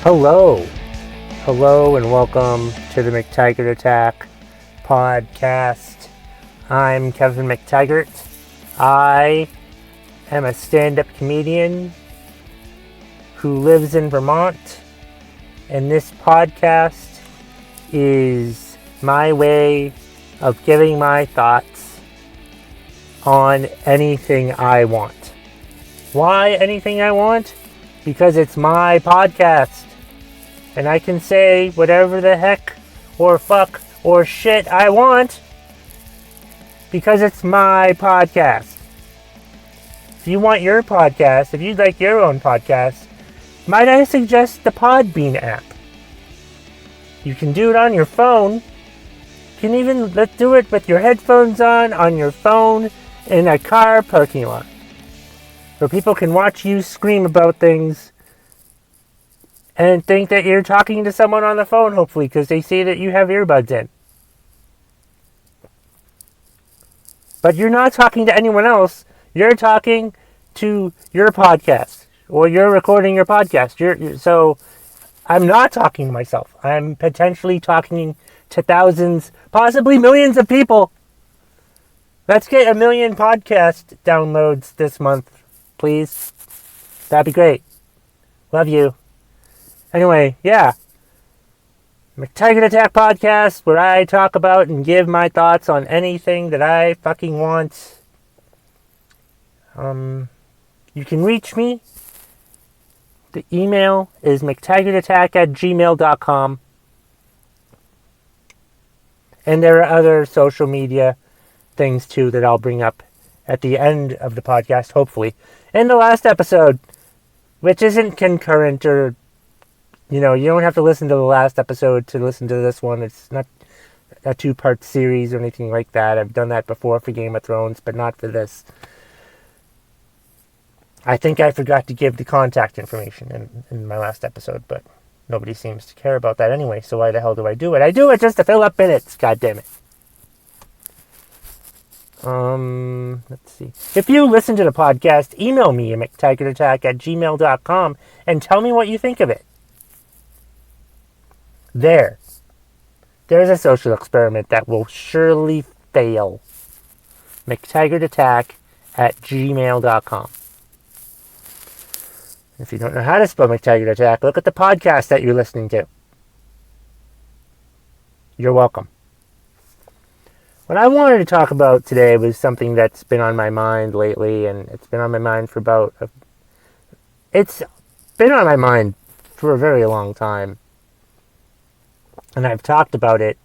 Hello. Hello and welcome to the McTaggart Attack podcast. I'm Kevin McTaggart. I am a stand-up comedian who lives in Vermont, and this podcast is my way of giving my thoughts on anything I want. Why anything I want? Because it's my podcast. And I can say whatever the heck or fuck or shit I want because it's my podcast. If you want your podcast, if you'd like your own podcast, might I suggest the Podbean app? You can do it on your phone. You can even do it with your headphones on your phone, in a car parking lot, where people can watch you scream about things and think that you're talking to someone on the phone, hopefully, because they see that you have earbuds in. But you're not talking to anyone else. You're talking to your podcast, or you're recording your podcast. So I'm not talking to myself. I'm potentially talking to thousands, possibly millions of people. Let's get 1 million podcast downloads this month, please. That'd be great. Love you. Anyway, yeah. McTaggart Attack podcast, where I talk about and give my thoughts on anything that I fucking want. You can reach me. The email is mctaggartattack@gmail.com. And there are other social media things too that I'll bring up at the end of the podcast, hopefully. In the last episode, which isn't concurrent or you don't have to listen to the last episode to listen to this one. It's not a 2-part series or anything like that. I've done that before for Game of Thrones, but not for this. I think I forgot to give the contact information in my last episode, but nobody seems to care about that anyway, so why the hell do I do it? I do it just to fill up minutes, goddammit. Let's see. If you listen to the podcast, email me at mctaggartattack@gmail.com and tell me what you think of it. There's a social experiment that will surely fail. McTaggartattack@gmail.com. If you don't know how to spell McTaggart Attack, look at the podcast that you're listening to. You're welcome. What I wanted to talk about today was something that's been on my mind lately, and it's been on my mind for it's been on my mind for a very long time. And I've talked about it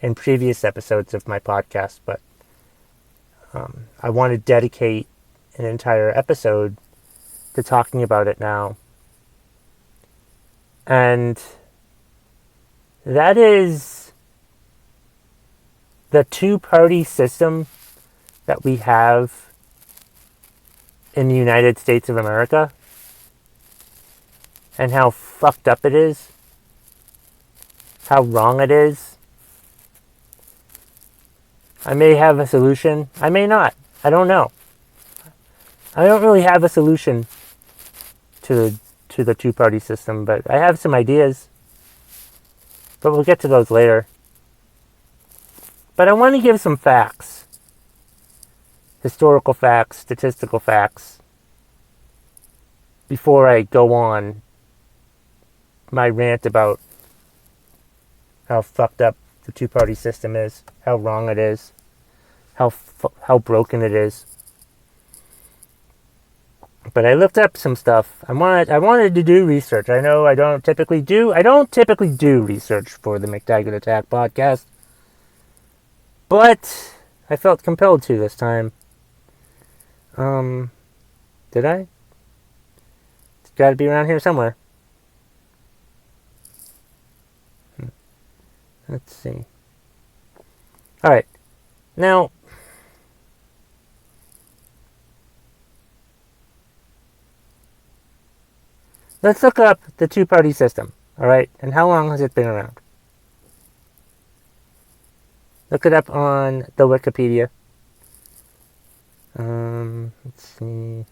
in previous episodes of my podcast, but I want to dedicate an entire episode to talking about it now. And that is the two-party system that we have in the United States of America, and how fucked up it is. How wrong it is. I may have a solution. I may not. I don't know. I don't really have a solution to the two-party system, but I have some ideas. But we'll get to those later. But I want to give some facts. Historical facts, statistical facts, before I go on my rant about how fucked up the two-party system is, how wrong it is, how broken it is. But I looked up some stuff. I wanted to do research. I know I don't typically do research for the McTaggart Attack podcast, but I felt compelled to this time. Did I? It's got to be around here somewhere. Let's see. Alright. Now, let's look up the two-party system. Alright? And how long has it been around? Look it up on the Wikipedia. Let's see.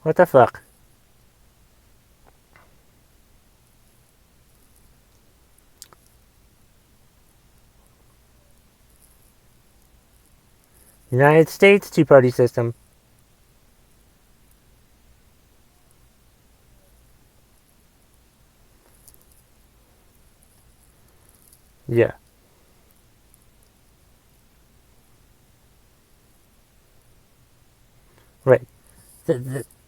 What the fuck? United States two-party system. Yeah. Right.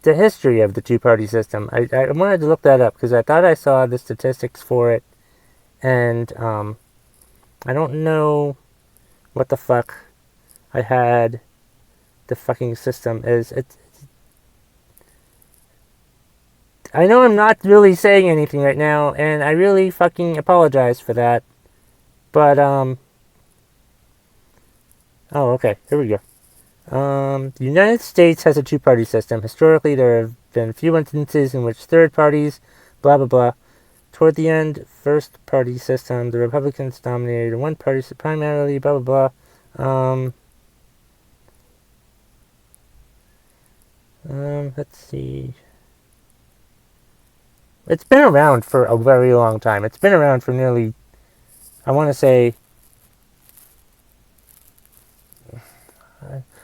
The history of the two-party system. I wanted to look that up because I thought I saw the statistics for it, and I don't know what the fuck I had the fucking system is. I know I'm not really saying anything right now, and I really fucking apologize for that. But oh, okay, here we go. The United States has a two-party system. Historically, there have been few instances in which third parties, blah blah blah. Toward the end, first-party system, the Republicans dominated one party primarily, blah blah blah. Let's see. It's been around for a very long time. It's been around for nearly, I want to say,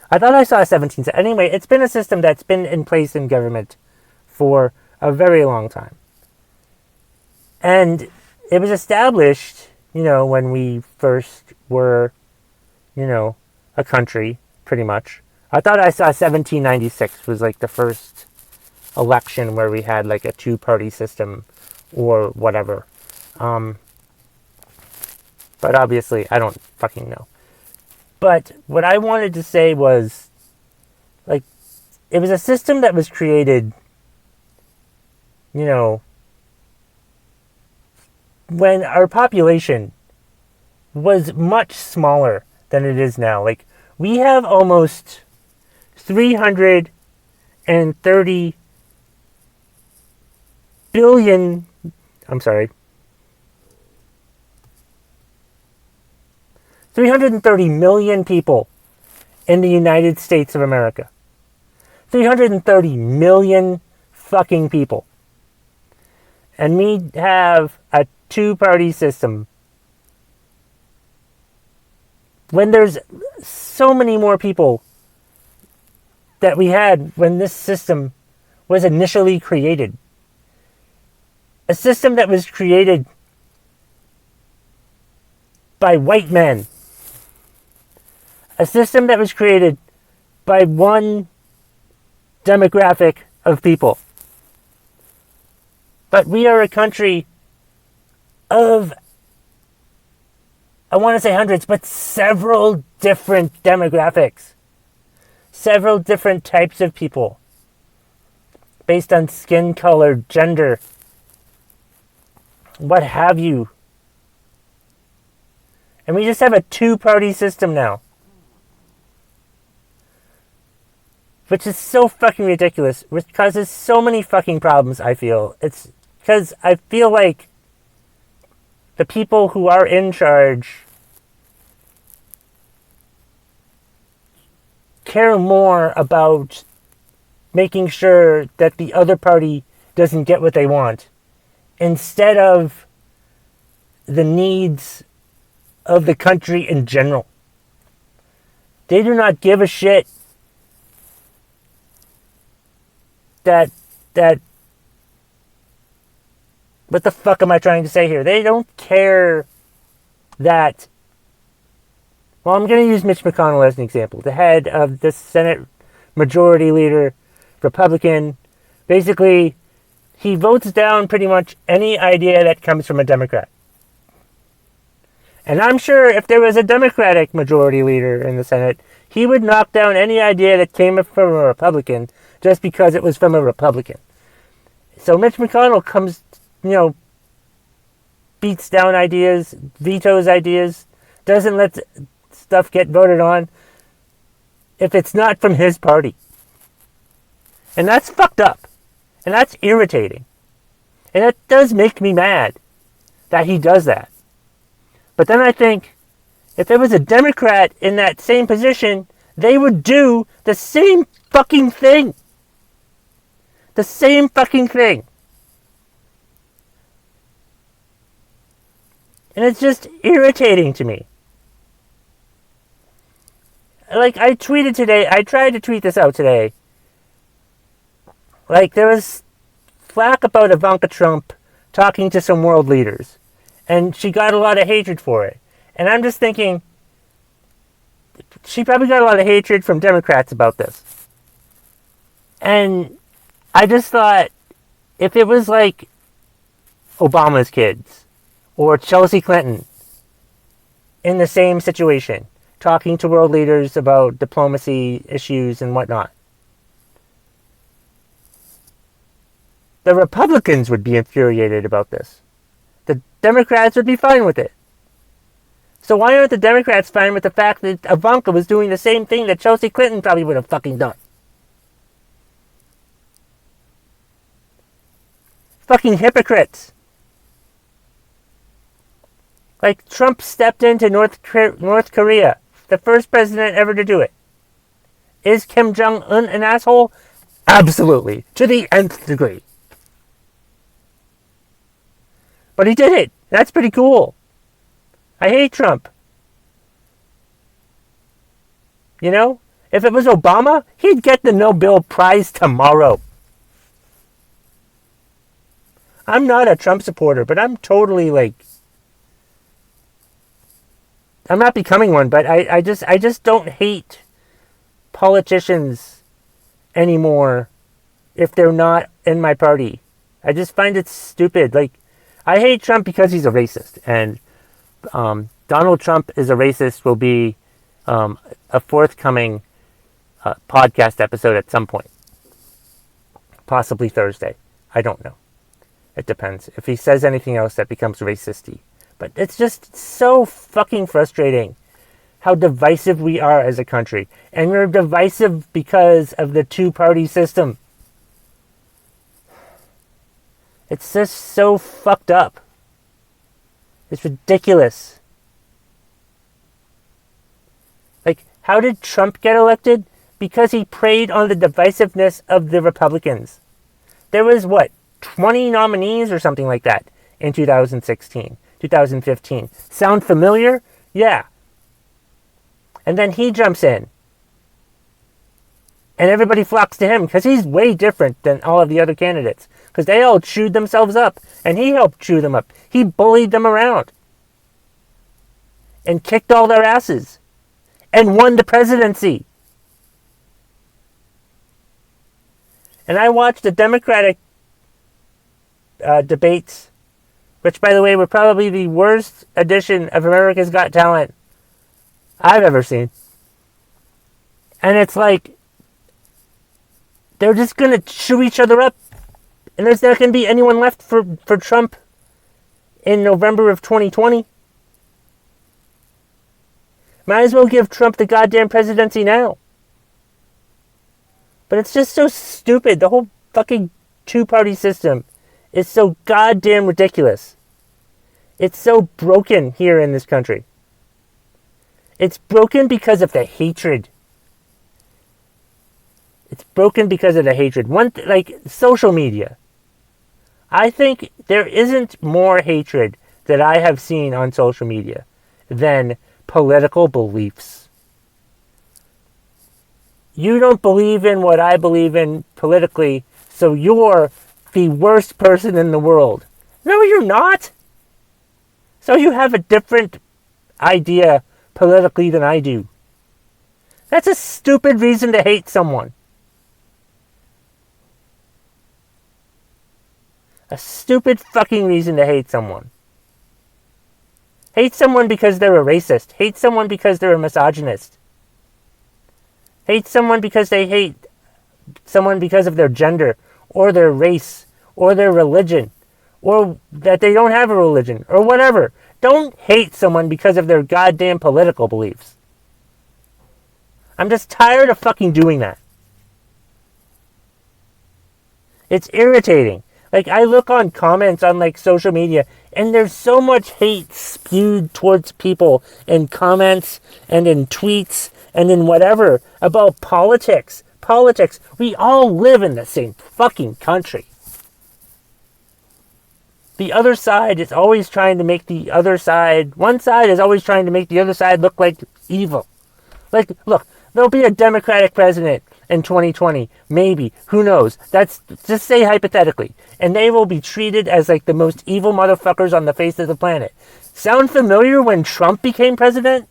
I thought I saw 17. Anyway, it's been a system that's been in place in government for a very long time. And it was established, when we first were, a country, pretty much. I thought I saw 1796 was like the first election where we had like a two-party system or whatever. But obviously, I don't fucking know. But what I wanted to say was, like, it was a system that was created, when our population was much smaller than it is now. Like, we have almost 330 billion, I'm sorry, 330 million people in the United States of America. 330 million fucking people. And we have a two-party system. When there's so many more people that we had when this system was initially created. A system that was created by white men. A system that was created by one demographic of people. But we are a country of, I want to say hundreds, but several different demographics. Several different types of people. Based on skin color, gender, what have you. And we just have a two-party system now. Which is so fucking ridiculous. Which causes so many fucking problems, I feel. It's because I feel like the people who are in charge care more about making sure that the other party doesn't get what they want instead of the needs of the country in general. They do not give a shit that what the fuck am I trying to say here? They don't care that, well, I'm going to use Mitch McConnell as an example, the head of the Senate Majority Leader, Republican. Basically, he votes down pretty much any idea that comes from a Democrat. And I'm sure if there was a Democratic Majority Leader in the Senate, he would knock down any idea that came from a Republican just because it was from a Republican. So Mitch McConnell comes, beats down ideas, vetoes ideas, doesn't let stuff get voted on if it's not from his party. And that's fucked up. And that's irritating. And it does make me mad that he does that. But then I think, if there was a Democrat in that same position, they would do the same fucking thing. The same fucking thing. And it's just irritating to me. Like, I tweeted today, I tried to tweet this out today. Like, there was flack about Ivanka Trump talking to some world leaders. And she got a lot of hatred for it. And I'm just thinking, she probably got a lot of hatred from Democrats about this. And I just thought, if it was like Obama's kids, or Chelsea Clinton, in the same situation, talking to world leaders about diplomacy issues and whatnot, the Republicans would be infuriated about this. The Democrats would be fine with it. So why aren't the Democrats fine with the fact that Ivanka was doing the same thing that Chelsea Clinton probably would have fucking done? Fucking hypocrites. Like, Trump stepped into North Korea, the first president ever to do it. Is Kim Jong-un an asshole? Absolutely. To the nth degree. But he did it. That's pretty cool. I hate Trump. You know? If it was Obama, he'd get the Nobel Prize tomorrow. I'm not a Trump supporter, but I'm totally like... I'm not becoming one, but I just don't hate politicians anymore if they're not in my party. I just find it stupid. Like, I hate Trump because he's a racist, and Donald Trump is a racist will be a forthcoming podcast episode at some point. Possibly Thursday. I don't know. It depends. If he says anything else, that becomes racist-y. But it's just so fucking frustrating how divisive we are as a country. And we're divisive because of the two-party system. It's just so fucked up. It's ridiculous. Like, how did Trump get elected? Because he preyed on the divisiveness of the Republicans. There was, 20 nominees or something like that in 2016. 2015. Sound familiar? Yeah. And then he jumps in. And everybody flocks to him because he's way different than all of the other candidates. Because they all chewed themselves up. And he helped chew them up. He bullied them around. And kicked all their asses. And won the presidency. And I watched the Democratic debates, which, by the way, were probably the worst edition of America's Got Talent I've ever seen. And it's like, they're just going to chew each other up. And there's not going to be anyone left for Trump in November of 2020. Might as well give Trump the goddamn presidency now. But it's just so stupid. The whole fucking two-party system is so goddamn ridiculous. It's so broken here in this country. It's broken because of the hatred. It's broken because of the hatred. Like social media. I think there isn't more hatred that I have seen on social media than political beliefs. You don't believe in what I believe in politically, so you're the worst person in the world. No, you're not. So you have a different idea politically than I do. That's a stupid reason to hate someone. A stupid fucking reason to hate someone. Hate someone because they're a racist. Hate someone because they're a misogynist. Hate someone because they hate someone because of their gender, or their race, or their religion, or that they don't have a religion, or whatever. Don't hate someone because of their goddamn political beliefs. I'm just tired of fucking doing that. It's irritating. Like, I look on comments on, like, social media, and there's so much hate spewed towards people in comments and in tweets and in whatever about politics. politics. We all live in the same fucking country. The other side is always trying to make the other side, one side is always trying to make the other side look like evil. Like, look, there'll be a Democratic president in 2020, maybe, who knows? That's, just say hypothetically. And they will be treated as like the most evil motherfuckers on the face of the planet. Sound familiar when Trump became president?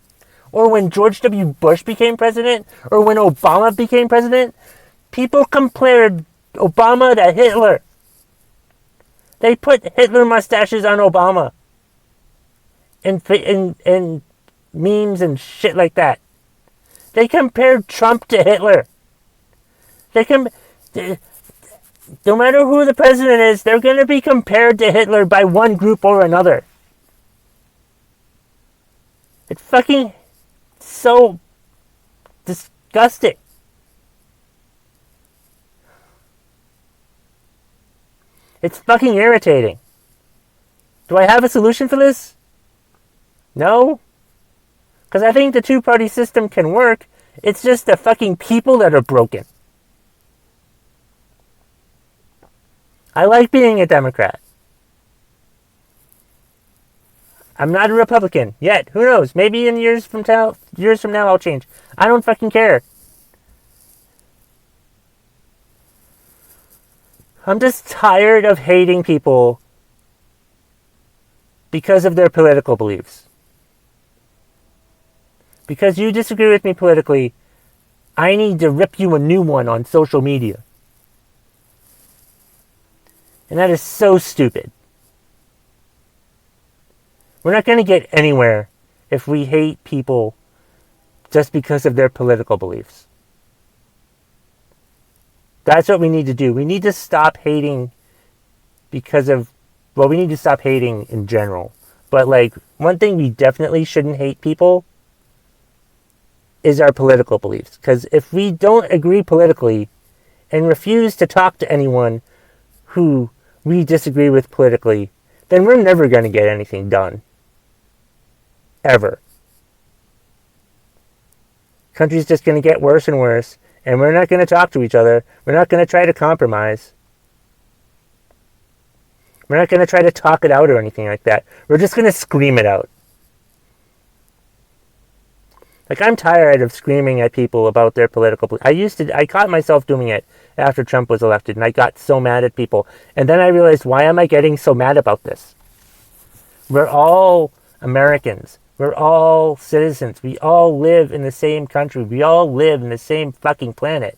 Or when George W. Bush became president? Or when Obama became president? People compared Obama to Hitler. They put Hitler mustaches on Obama. And memes and shit like that. They compared Trump to Hitler. No matter who the president is, they're going to be compared to Hitler by one group or another. It's fucking so disgusting. It's fucking irritating. Do I have a solution for this? No. Because I think the two-party system can work. It's just the fucking people that are broken. I like being a Democrat. I'm not a Republican yet. Who knows? Maybe in years from now I'll change. I don't fucking care. I'm just tired of hating people because of their political beliefs. Because you disagree with me politically, I need to rip you a new one on social media. And that is so stupid. We're not going to get anywhere if we hate people just because of their political beliefs. That's what we need to do. We need to stop hating we need to stop hating in general. But like, one thing we definitely shouldn't hate people is our political beliefs. Because if we don't agree politically and refuse to talk to anyone who we disagree with politically, then we're never going to get anything done. Ever. Country's just going to get worse and worse, and we're not going to talk to each other. We're not going to try to compromise. We're not going to try to talk it out or anything like that. We're just going to scream it out. Like, I'm tired of screaming at people about their political beliefs. I caught myself doing it after Trump was elected, and I got so mad at people. And then I realized, why am I getting so mad about this? We're all Americans. We're all citizens. We all live in the same country. We all live in the same fucking planet.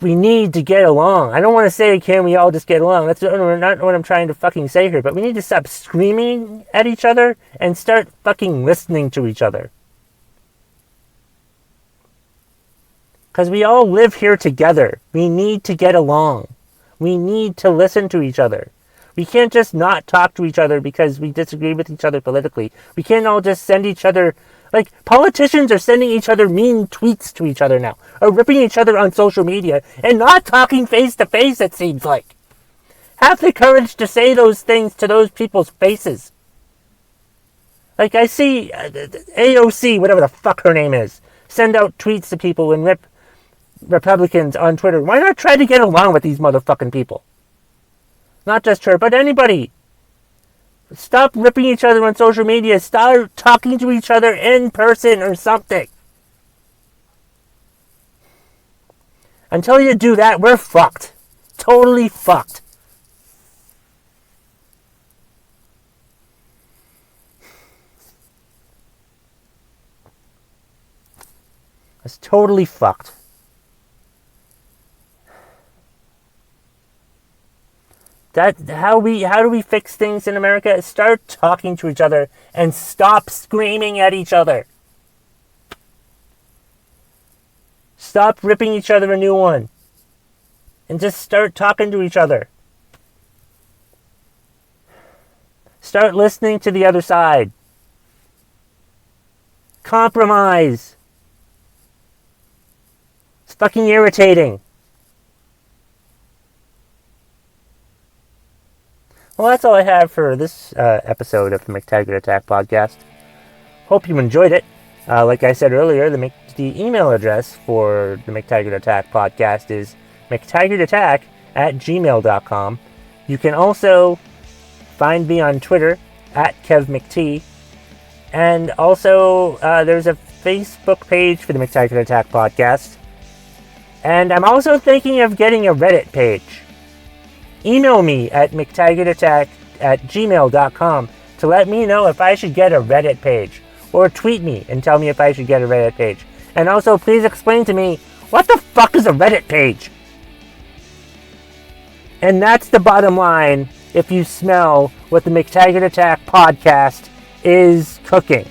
We need to get along. I don't want to say, can we all just get along? That's not what I'm trying to fucking say here. But we need to stop screaming at each other and start fucking listening to each other. Because we all live here together. We need to get along. We need to listen to each other. We can't just not talk to each other because we disagree with each other politically. We can't all just send each other... Like, politicians are sending each other mean tweets to each other now. Or ripping each other on social media. And not talking face to face, it seems like. Have the courage to say those things to those people's faces. Like, I see AOC, whatever the fuck her name is, send out tweets to people and rip Republicans on Twitter. Why not try to get along with these motherfucking people? Not just her, but anybody. Stop ripping each other on social media. Start talking to each other in person or something. Until you do that, we're fucked. Totally fucked. It's totally fucked. How do we fix things in America? Start talking to each other and stop screaming at each other. Stop ripping each other a new one. And just start talking to each other. Start listening to the other side. Compromise. It's fucking irritating. Well, that's all I have for this episode of the McTaggart Attack podcast. Hope you enjoyed it. Like I said earlier, the email address for the McTaggart Attack podcast is mctaggartattack@gmail.com. You can also find me on Twitter @KevMcT. And also, there's a Facebook page for the McTaggart Attack podcast. And I'm also thinking of getting a Reddit page. Email me at mctaggartattack@gmail.com to let me know if I should get a Reddit page. Or tweet me and tell me if I should get a Reddit page. And also, please explain to me, what the fuck is a Reddit page? And that's the bottom line if you smell what the McTaggart Attack podcast is cooking.